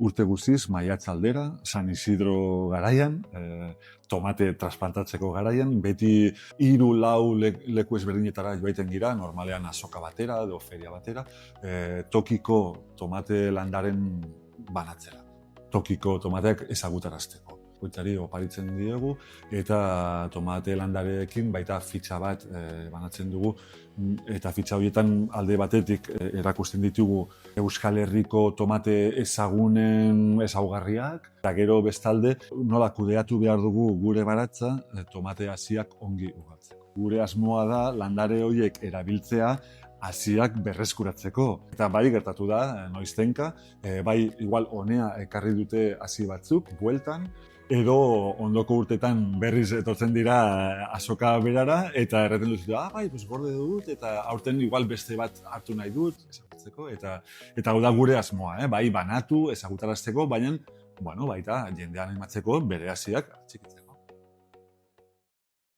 urte guziz, maiatz aldera, San Isidro garaian, tomate transplantatzeko garaian, beti 3-4 leku ezberdinetara joaiten gira, normalean azoka batera edo feria batera, tokiko tomate landaren banatzera. Tokiko tomateak ezagutarazteko. Koitzari oparitzen diegu eta tomate landareekin baita fitxa bat banatzen dugu eta fitxa horietan alde batetik erakusten ditugu Euskal Herriko tomate ezagunen ezaugarriak eta gero bestalde nola kudeatu behar dugu gure baratza tomate haziak ongi ugaltzeko. Gure asmoa da landare horiek erabiltzea haziak berreskuratzeko. Eta bai gertatu da, noiztenka, bai igual honea ekarri dute hazi batzuk, bueltan, edo ondoko urtetan berriz etortzen dira azoka berara, eta erreten dut, bai, gorde dut, eta aurten igual beste bat hartu nahi dut, ezagutzeko, eta hau da gure asmoa, bai, banatu, ezagutarazteko, baina, baita, jendean animatzeko bere haziak txikitzeko.